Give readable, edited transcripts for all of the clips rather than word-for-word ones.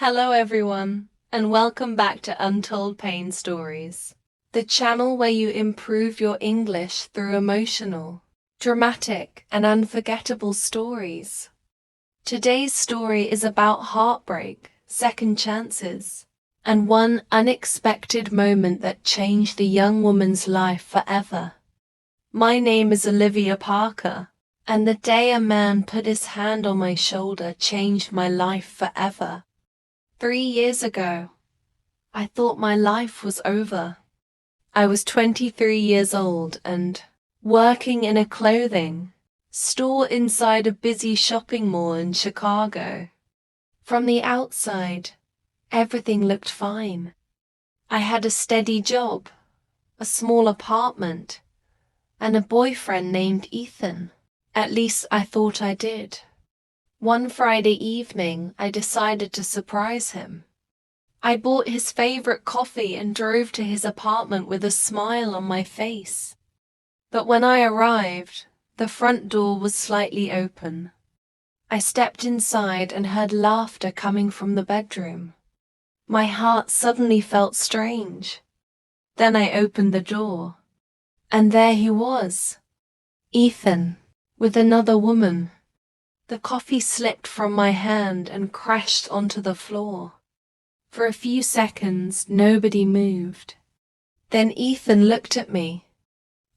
Hello everyone, and welcome back to Untold Pain Stories, the channel where you improve your English through emotional, dramatic, and unforgettable stories. Today's story is about heartbreak, second chances, and one unexpected moment that changed the young woman's life forever. My name is Olivia Parker, and the day a man put his hand on my shoulder changed my life forever. 3 years ago, I thought my life was over. I was 23 years old and working in a clothing store inside a busy shopping mall in Chicago. From the outside, everything looked fine. I had a steady job, a small apartment, and a boyfriend named Ethan. At least I thought I did. One Friday evening, I decided to surprise him. I bought his favorite coffee and drove to his apartment with a smile on my face. But when I arrived, the front door was slightly open. I stepped inside and heard laughter coming from the bedroom. My heart suddenly felt strange. Then I opened the door, and there he was, Ethan, with another woman. The coffee slipped from my hand and crashed onto the floor. For a few seconds, nobody moved. Then Ethan looked at me.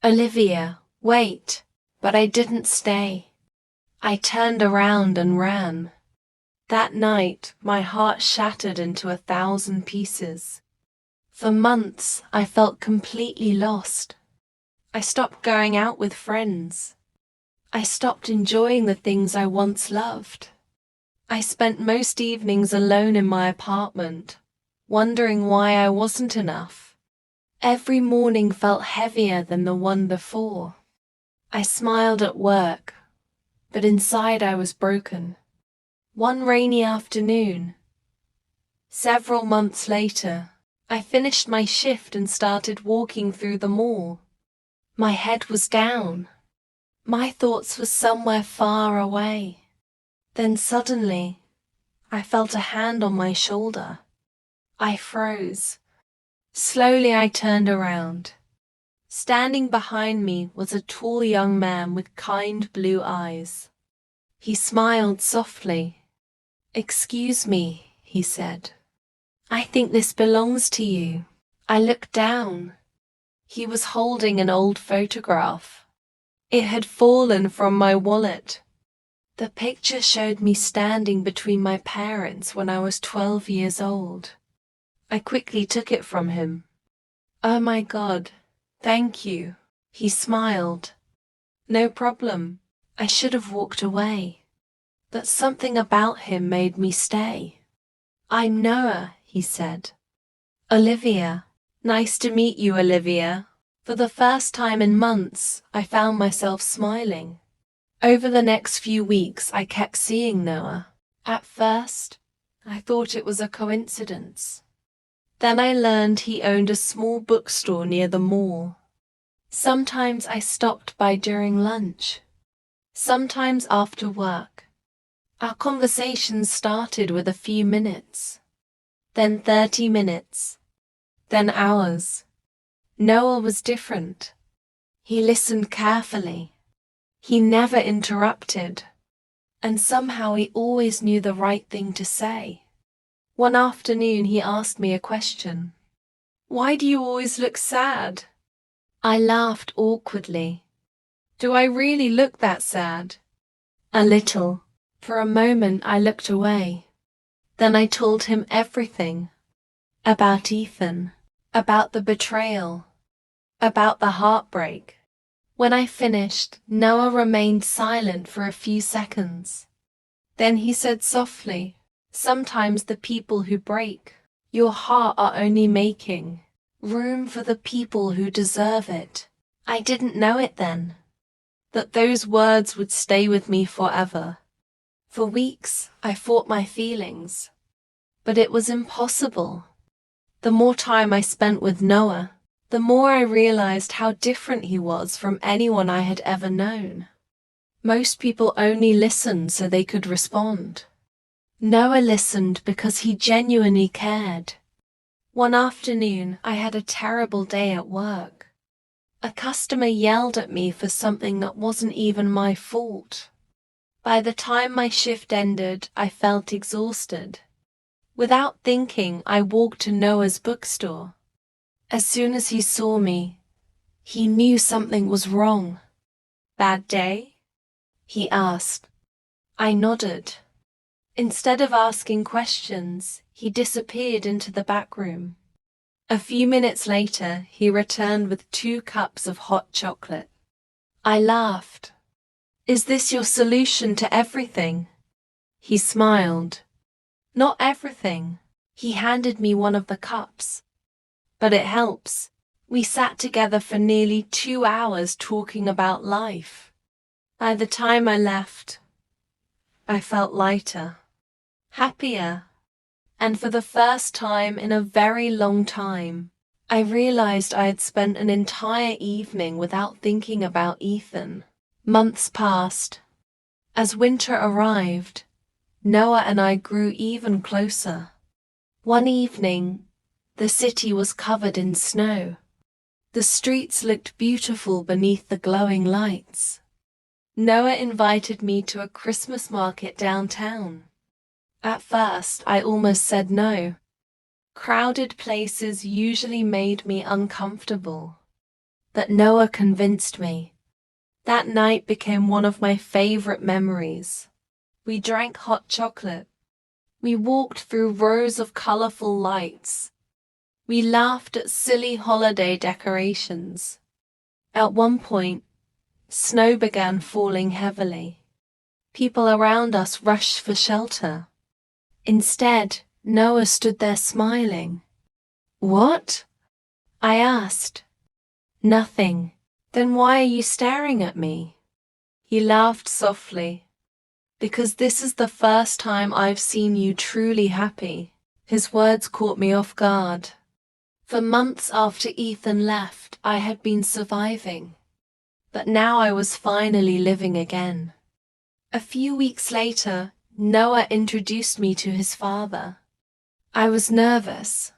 "Olivia, wait." But I didn't stay. I turned around and ran. That night, my heart shattered into 1,000 pieces. For months, I felt completely lost. I stopped going out with friends. I stopped enjoying the things I once loved. I spent most evenings alone in my apartment, wondering why I wasn't enough. Every morning felt heavier than the one before. I smiled at work, but inside I was broken. One rainy afternoon, several months later, I finished my shift and started walking through the mall. My head was down. My thoughts were somewhere far away. Then suddenly, I felt a hand on my shoulder. I froze. Slowly I turned around. Standing behind me was a tall young man with kind blue eyes. He smiled softly. "Excuse me," he said. "I think this belongs to you." I looked down. He was holding an old photograph. It had fallen from my wallet. The picture showed me standing between my parents when I was 12 years old. I quickly took it from him. "Oh my God, thank you," he smiled. "No problem. I should have walked away. But something about him made me stay." "I'm Noah," he said. "Olivia. Nice to meet you, Olivia." For the first time in months, I found myself smiling. Over the next few weeks, I kept seeing Noah. At first, I thought it was a coincidence. Then I learned he owned a small bookstore near the mall. Sometimes I stopped by during lunch. Sometimes after work. Our conversations started with a few minutes. Then 30 minutes. Then hours. Noah was different. He listened carefully. He never interrupted. And somehow he always knew the right thing to say. One afternoon he asked me a question. "Why do you always look sad?" I laughed awkwardly. "Do I really look that sad?" "A little." For a moment I looked away. Then I told him everything. About Ethan. About the betrayal. About the heartbreak. When I finished, Noah remained silent for a few seconds. Then he said softly, "Sometimes the people who break your heart are only making room for the people who deserve it." I didn't know it then, that those words would stay with me forever. For weeks, I fought my feelings, but it was impossible. The more time I spent with Noah, the more I realized how different he was from anyone I had ever known. Most people only listened so they could respond. Noah listened because he genuinely cared. One afternoon, I had a terrible day at work. A customer yelled at me for something that wasn't even my fault. By the time my shift ended, I felt exhausted. Without thinking, I walked to Noah's bookstore. As soon as he saw me, he knew something was wrong. "Bad day?" he asked. I nodded. Instead of asking questions, he disappeared into the back room. A few minutes later, he returned with 2 cups of hot chocolate. I laughed. "Is this your solution to everything?" He smiled. "Not everything." He handed me one of the cups. "But it helps." We sat together for nearly 2 hours talking about life. By the time I left, I felt lighter, happier, and for the first time in a very long time, I realized I had spent an entire evening without thinking about Ethan. Months passed. As winter arrived, Noah and I grew even closer. One evening, the city was covered in snow. The streets looked beautiful beneath the glowing lights. Noah invited me to a Christmas market downtown. At first, I almost said no. Crowded places usually made me uncomfortable. But Noah convinced me. That night became one of my favorite memories. We drank hot chocolate. We walked through rows of colorful lights. We laughed at silly holiday decorations. At one point, snow began falling heavily. People around us rushed for shelter. Instead, Noah stood there smiling. "What?" I asked. "Nothing." "Then why are you staring at me?" He laughed softly. "Because this is the first time I've seen you truly happy." His words caught me off guard. For months after Ethan left, I had been surviving. But now I was finally living again. A few weeks later, Noah introduced me to his father. I was nervous.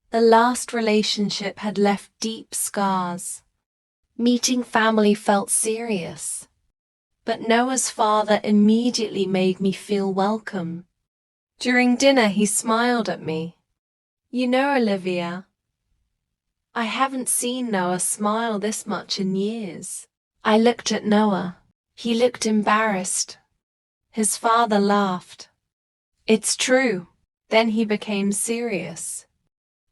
The last relationship had left deep scars. Meeting family felt serious. But Noah's father immediately made me feel welcome. During dinner, he smiled at me. "You know, Olivia, I haven't seen Noah smile this much in years." I looked at Noah. He looked embarrassed. His father laughed. "It's true." Then he became serious.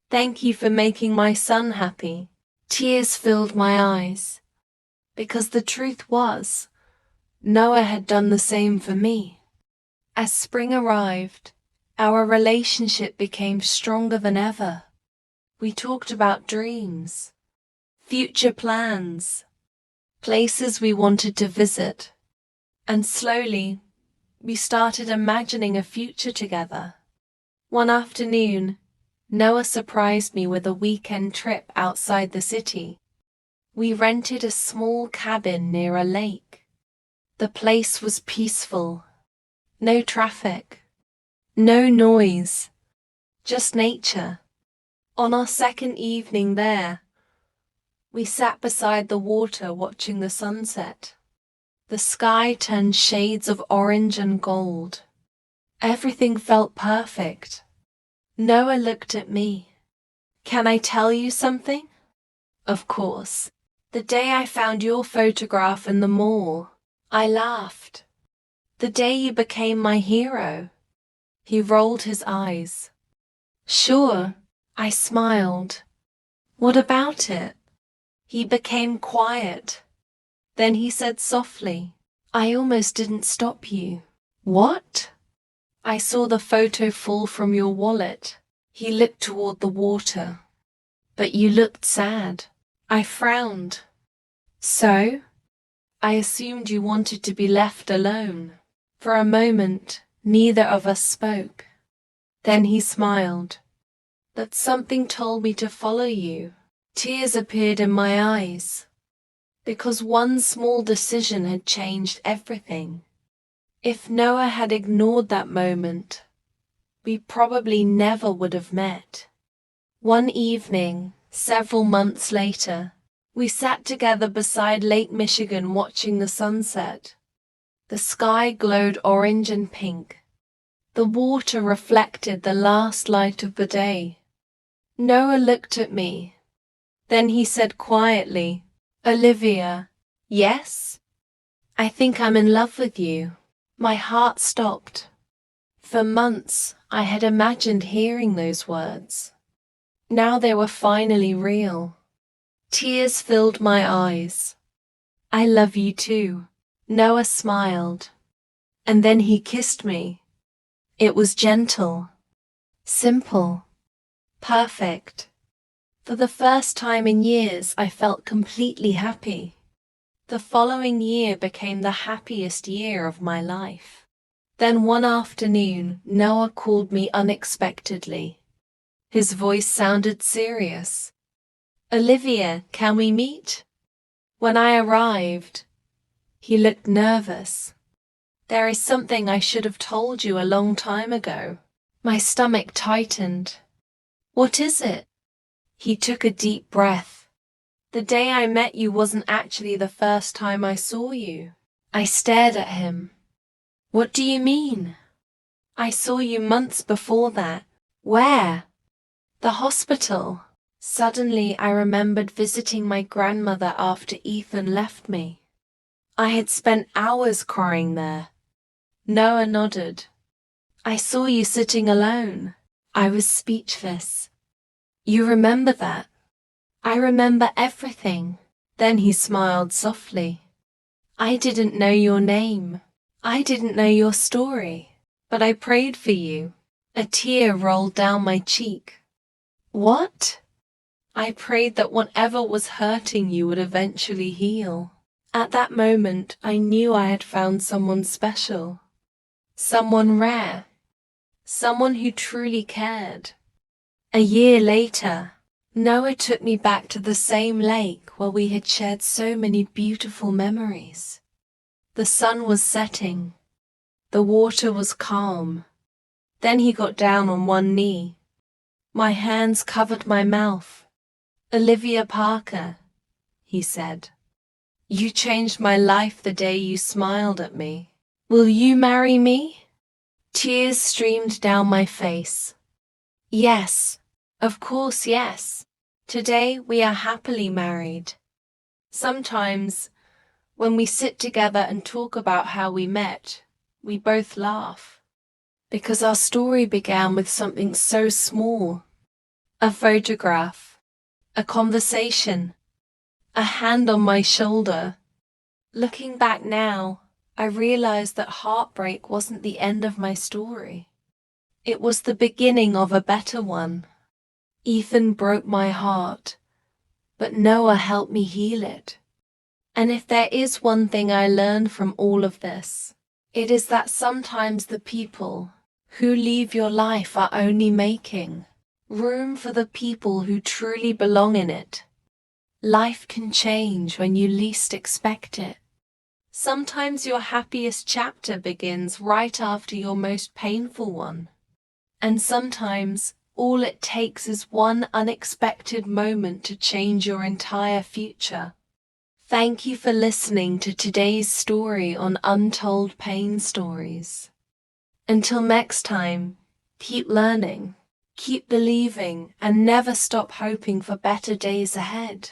"Thank you for making my son happy." Tears filled my eyes. Because the truth was, Noah had done the same for me. As spring arrived, our relationship became stronger than ever. We talked about dreams, future plans, places we wanted to visit, and slowly, we started imagining a future together. One afternoon, Noah surprised me with a weekend trip outside the city. We rented a small cabin near a lake. The place was peaceful. No traffic, no noise, just nature. On our second evening there, we sat beside the water watching the sunset. The sky turned shades of orange and gold. Everything felt perfect. Noah looked at me. "Can I tell you something?" "Of course." "The day I found your photograph in the mall, I laughed. The day you became my hero." He rolled his eyes. "Sure," I smiled. "What about it?" He became quiet. Then he said softly, "I almost didn't stop you." "What?" "I saw the photo fall from your wallet." He looked toward the water. "But you looked sad." I frowned. "So?" "I assumed you wanted to be left alone." For a moment, neither of us spoke. Then he smiled. "That something told me to follow you." Tears appeared in my eyes. Because one small decision had changed everything. If Noah had ignored that moment, we probably never would have met. One evening, several months later, we sat together beside Lake Michigan watching the sunset. The sky glowed orange and pink. The water reflected the last light of the day. Noah looked at me. Then he said quietly, "Olivia, yes? I think I'm in love with you." My heart stopped. For months, I had imagined hearing those words. Now they were finally real. Tears filled my eyes. "I love you too." Noah smiled. And then he kissed me. It was gentle, simple, perfect. For the first time in years, I felt completely happy. The following year became the happiest year of my life. Then one afternoon, Noah called me unexpectedly. His voice sounded serious. "Olivia, can we meet?" When I arrived, he looked nervous. "There is something I should have told you a long time ago." My stomach tightened. "What is it?" He took a deep breath. "The day I met you wasn't actually the first time I saw you." I stared at him. "What do you mean?" "I saw you months before that." "Where?" "The hospital." Suddenly, I remembered visiting my grandmother after Ethan left me. I had spent hours crying there. Noah nodded. "I saw you sitting alone." I was speechless. "You remember that?" "I remember everything." Then he smiled softly. "I didn't know your name. I didn't know your story. But I prayed for you." A tear rolled down my cheek. "What?" "I prayed that whatever was hurting you would eventually heal." At that moment, I knew I had found someone special. Someone rare. Someone who truly cared. A year later, Noah took me back to the same lake where we had shared so many beautiful memories. The sun was setting. The water was calm. Then he got down on one knee. My hands covered my mouth. "Olivia Parker," he said. "You changed my life the day you smiled at me. Will you marry me?" Tears streamed down my face. "Yes, of course, yes. Today we are happily married." Sometimes, when we sit together and talk about how we met, we both laugh. Because our story began with something so small. A photograph, a conversation, a hand on my shoulder. Looking back now, I realized that heartbreak wasn't the end of my story. It was the beginning of a better one. Ethan broke my heart, but Noah helped me heal it. And if there is one thing I learned from all of this, it is that sometimes the people who leave your life are only making room for the people who truly belong in it. Life can change when you least expect it. Sometimes your happiest chapter begins right after your most painful one. And sometimes all it takes is one unexpected moment to change your entire future. Thank you for listening to today's story on Untold Pain Stories. Until next time, keep learning, keep believing, and never stop hoping for better days ahead.